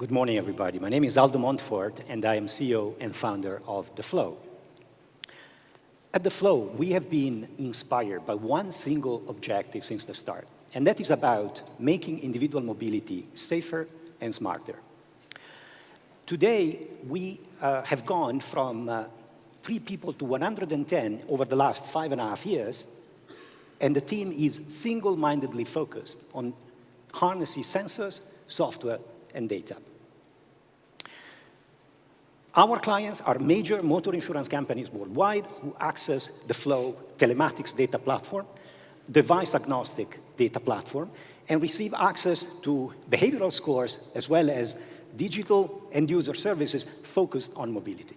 Good morning, everybody. My name is Aldo Montfort, and I am CEO and founder of The-FLOW. At The-FLOW, we have been inspired by one single objective since the start, and that is about making individual mobility safer and smarter. Today, we have gone from 3 people to 110 over the last 5.5 years, and the team is single-mindedly focused on harnessing sensors, software, and data. Our clients are major motor insurance companies worldwide who access the Flow telematics data platform, device-agnostic data platform, and receive access to behavioral scores as well as digital end-user services focused on mobility.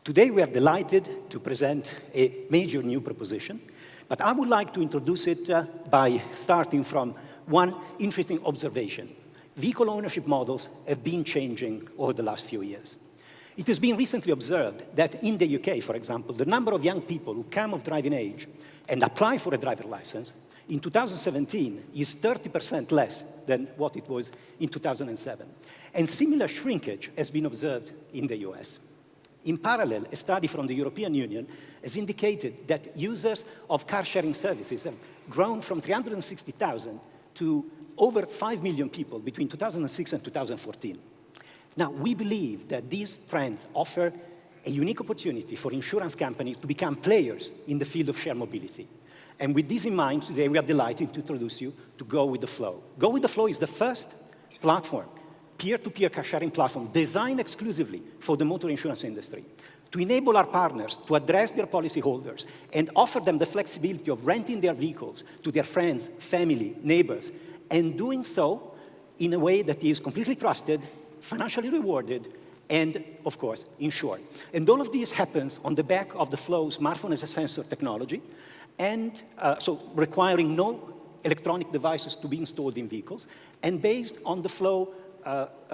Today, we are delighted to present a major new proposition, but I would like to introduce it by starting from one interesting observation. Vehicle ownership models have been changing over the last few years. It has been recently observed that in the UK, for example, the number of young people who come of driving age and apply for a driver's license in 2017 is 30% less than what it was in 2007. And similar shrinkage has been observed in the US. In parallel, a study from the European Union has indicated that users of car-sharing services have grown from 360,000 to over 5 million people between 2006 and 2014. Now, we believe that these trends offer a unique opportunity for insurance companies to become players in the field of shared mobility. And with this in mind, today we are delighted to introduce you to GO-WITH-THE-FLOW. GO-WITH-THE-FLOW is the first platform, peer-to-peer car-sharing platform designed exclusively for the motor insurance industry to enable our partners to address their policyholders and offer them the flexibility of renting their vehicles to their friends, family, neighbors, and doing so in a way that is completely trusted, financially rewarded, and, of course, insured. And all of this happens on the back of the Flow smartphone as a sensor technology, and so requiring no electronic devices to be installed in vehicles, and based on the Flow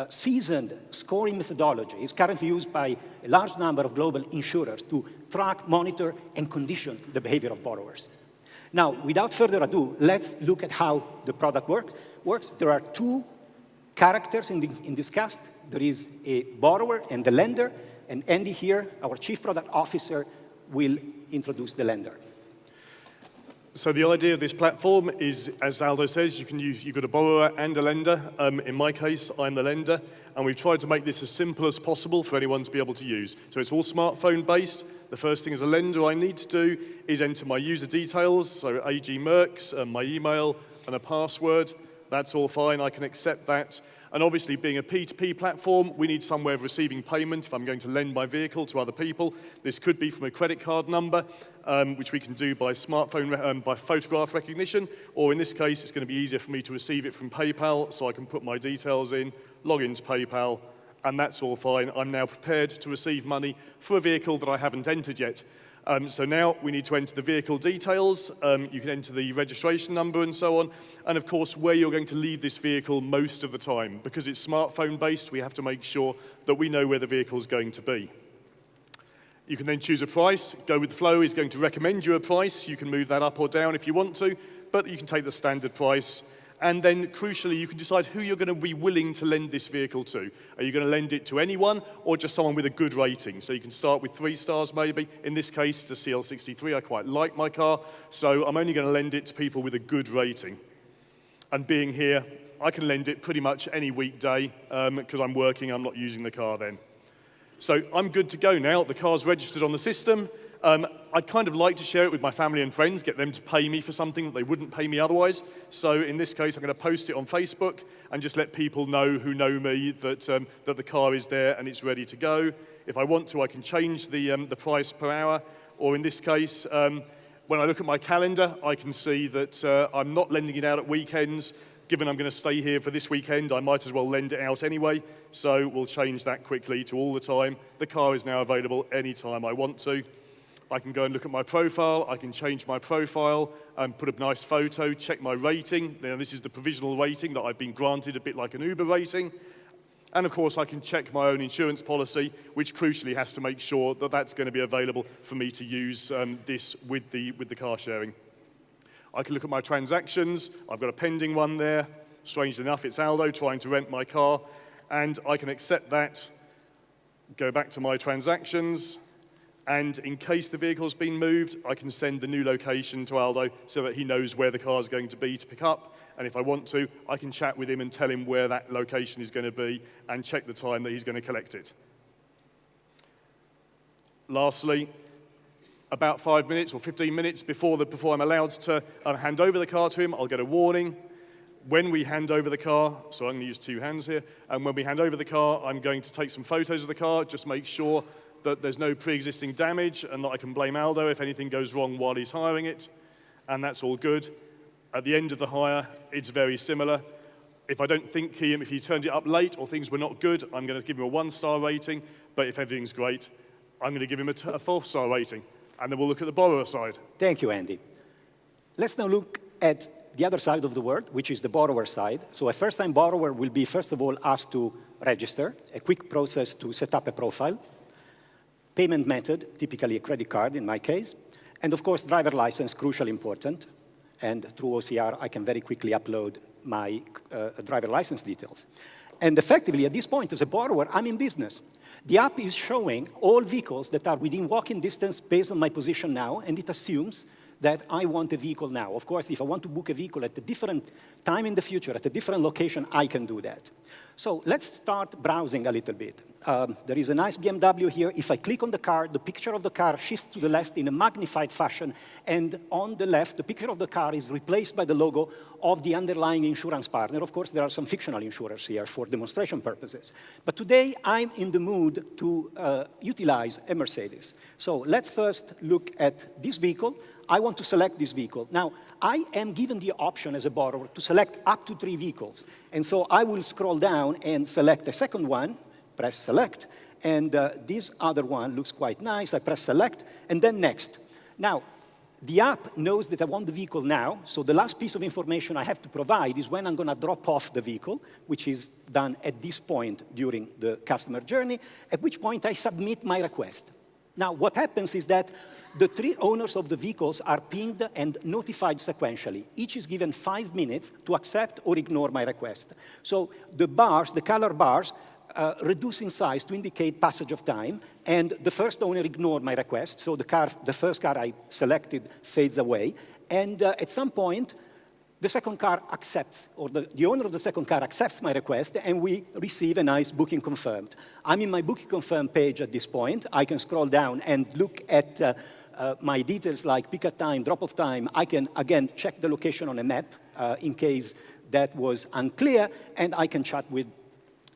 seasoned scoring methodology. It's currently used by a large number of global insurers to track, monitor, and condition the behavior of borrowers. Now, without further ado, let's look at how the product works. There are 2 characters in this cast. There is a borrower and the lender, and Andy here, our Chief Product Officer, will introduce the lender. So the idea of this platform is, as Aldo says, you've got a borrower and a lender. In my case, I'm the lender, and we've tried to make this as simple as possible for anyone to be able to use. So it's all smartphone-based. The first thing as a lender I need to do is enter my user details, so AG Merckx, my email, and a password. That's all fine, I can accept that. And obviously, being a P2P platform, we need some way of receiving payment if I'm going to lend my vehicle to other people. This could be from a credit card number, which we can do by smartphone, by photograph recognition, or in this case, it's going to be easier for me to receive it from PayPal, so I can put my details in, log into PayPal, and that's all fine. I'm now prepared to receive money for a vehicle that I haven't entered yet. So now we need to enter the vehicle details. You can enter the registration number and so on. And of course, where you're going to leave this vehicle most of the time. Because it's smartphone-based, we have to make sure that we know where the vehicle is going to be. You can then choose a price. GO-WITH-THE-FLOW is going to recommend you a price. You can move that up or down if you want to, but you can take the standard price. And then, crucially, you can decide who you're going to be willing to lend this vehicle to. Are you going to lend it to anyone or just someone with a good rating? So you can start with 3 stars, maybe. In this case, it's a CL63. I quite like my car, so I'm only going to lend it to people with a good rating. And being here, I can lend it pretty much any weekday because I'm working, I'm not using the car then. So I'm good to go now. The car's registered on the system. I'd kind of like to share it with my family and friends, get them to pay me for something that they wouldn't pay me otherwise. So in this case, I'm going to post it on Facebook and just let people know who know me that the car is there and it's ready to go. If I want to, I can change the price per hour. Or in this case, when I look at my calendar, I can see that I'm not lending it out at weekends. Given I'm going to stay here for this weekend, I might as well lend it out anyway. So we'll change that quickly to all the time. The car is now available anytime I want to. I can go and look at my profile, I can change my profile, put a nice photo, check my rating. Now this is the provisional rating that I've been granted, a bit like an Uber rating. And of course I can check my own insurance policy, which crucially has to make sure that that's going to be available for me to use this with the car sharing. I can look at my transactions, I've got a pending one there, Strangely enough, it's Aldo trying to rent my car, and I can accept that, go back to my transactions, and in case the vehicle's been moved, I can send the new location to Aldo so that he knows where the car's going to be to pick up. And if I want to, I can chat with him and tell him where that location is going to be and check the time that he's going to collect it. Lastly, about 5 minutes or 15 minutes before I'm allowed to hand over the car to him, I'll get a warning. When we hand over the car, so I'm going to use 2 hands here, and when we hand over the car, I'm going to take some photos of the car, just make sure that there's no pre-existing damage and that I can blame Aldo if anything goes wrong while he's hiring it, and that's all good. At the end of the hire, it's very similar. If I don't think if he turned it up late or things were not good, I'm going to give him a 1-star rating, but if everything's great, I'm going to give him a 4-star rating, and then we'll look at the borrower side. Thank you, Andy. Let's now look at the other side of the world, which is the borrower side. So a first-time borrower will be, first of all, asked to register, a quick process to set up a profile, payment method, typically a credit card in my case, and of course, driver license, crucially important. And through OCR, I can very quickly upload my driver license details. And effectively, at this point, as a borrower, I'm in business. The app is showing all vehicles that are within walking distance based on my position now, and it assumes that I want a vehicle now. Of course, if I want to book a vehicle at a different time in the future, at a different location, I can do that. So let's start browsing a little bit. There is a nice BMW here. If I click on the car, the picture of the car shifts to the left in a magnified fashion, and on the left, the picture of the car is replaced by the logo of the underlying insurance partner. Of course, there are some fictional insurers here for demonstration purposes. But today, I'm in the mood to utilize a Mercedes. So let's first look at this vehicle. I want to select this vehicle. Now, I am given the option as a borrower to select up to 3 vehicles. And so I will scroll down and select a second one, press select, and this other one looks quite nice. I press select, and then next. Now, the app knows that I want the vehicle now, so the last piece of information I have to provide is when I'm going to drop off the vehicle, which is done at this point during the customer journey, at which point I submit my request. Now, what happens is that the 3 owners of the vehicles are pinged and notified sequentially. Each is given 5 minutes to accept or ignore my request. So the bars, the color bars, reduce in size to indicate passage of time, and the first owner ignored my request, so the first car I selected fades away, and at some point, the second car accepts, or the owner of the second car accepts my request, and we receive a nice booking confirmed. I'm in my booking confirmed page at this point. I can scroll down and look at my details like pick-up time, drop-off time. I can, again, check the location on a map in case that was unclear, and I can chat with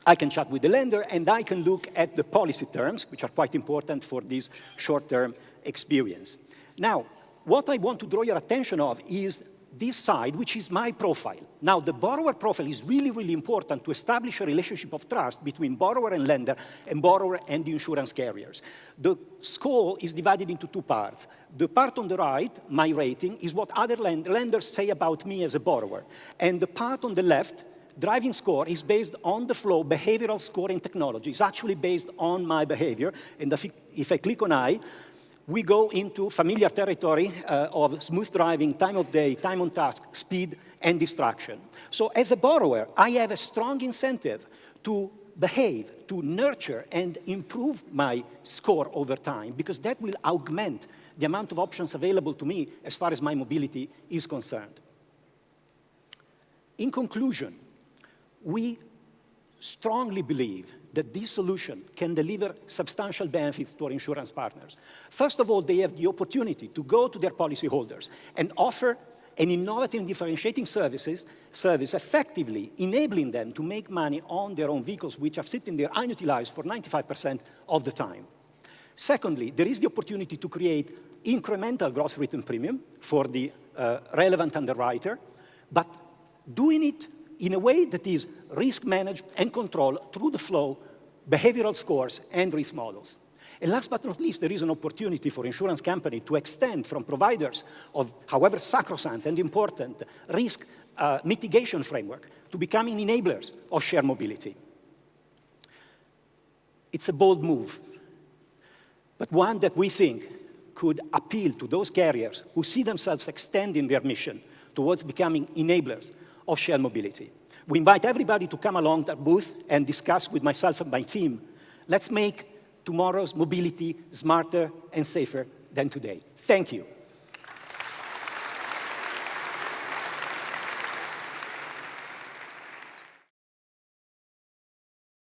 the lender, and I can look at the policy terms, which are quite important for this short-term experience. Now, what I want to draw your attention of is this side, which is my profile. Now, the borrower profile is really, really important to establish a relationship of trust between borrower and lender, and borrower and the insurance carriers. The score is divided into 2 parts. The part on the right, my rating, is what other lenders say about me as a borrower. And the part on the left, driving score, is based on the Flow behavioral scoring technology. It's actually based on my behavior. And if I click on I, we go into familiar territory of smooth driving, time of day, time on task, speed, and distraction. So as a borrower, I have a strong incentive to behave, to nurture, and improve my score over time, because that will augment the amount of options available to me as far as my mobility is concerned. In conclusion, we strongly believe that this solution can deliver substantial benefits to our insurance partners. First of all, they have the opportunity to go to their policyholders and offer an innovative and differentiating service effectively enabling them to make money on their own vehicles, which are sitting there unutilized for 95% of the time. Secondly, there is the opportunity to create incremental gross written premium for the relevant underwriter, but doing it in a way that is risk managed and controlled through the Flow, behavioral scores, and risk models. And last but not least, there is an opportunity for insurance companies to extend from providers of, however sacrosanct and important, risk mitigation framework to becoming enablers of shared mobility. It's a bold move, but one that we think could appeal to those carriers who see themselves extending their mission towards becoming enablers of shared mobility. We invite everybody to come along to our booth and discuss with myself and my team. Let's make tomorrow's mobility smarter and safer than today. Thank you.